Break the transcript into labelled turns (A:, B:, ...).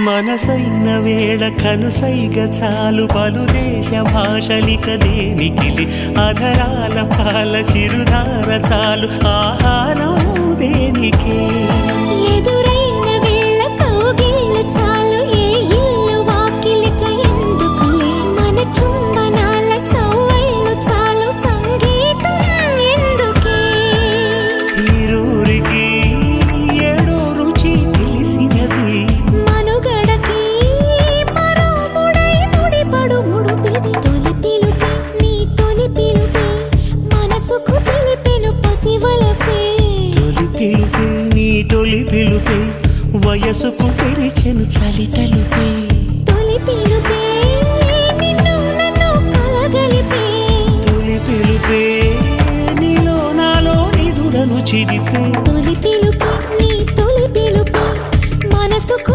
A: మనసైన వేళ కనుసైగ చాలు పలుదేశ భాషలిక దేనికిలి అధరాల పాల చిరుధార చాలు ఆహారం దేనికే
B: ఎదురైన వేళ కౌగిళ్ళ చాలు ఏ ఇల్లు వాకిలిక ఎందుకులే మన చుంబనాల సవ్వళ్ళు చాలు సంగీతం ఎందుకే
A: ఈరూరికి ఏడో రుచి తెలిసినది
B: మనుగడకి మరో ముడై ముడిపడు ముడుపిది తొలి పిలుపే నీ తొలి పిలుపే మనసుకు తెలిపెను పసివలపే
A: తొలి పిలుపే నీ తొలి పిలుపే వయసుకు తెరిచెను చలి తలుపే
B: తొలి పిలుపే నిన్ను నన్ను కలగలిపే
A: తొలి పిలుపే నీలో నాలో నిదుడను చిదిపే
B: తొలి పిలుపే నీ తొలి పిలుపే మనసుకు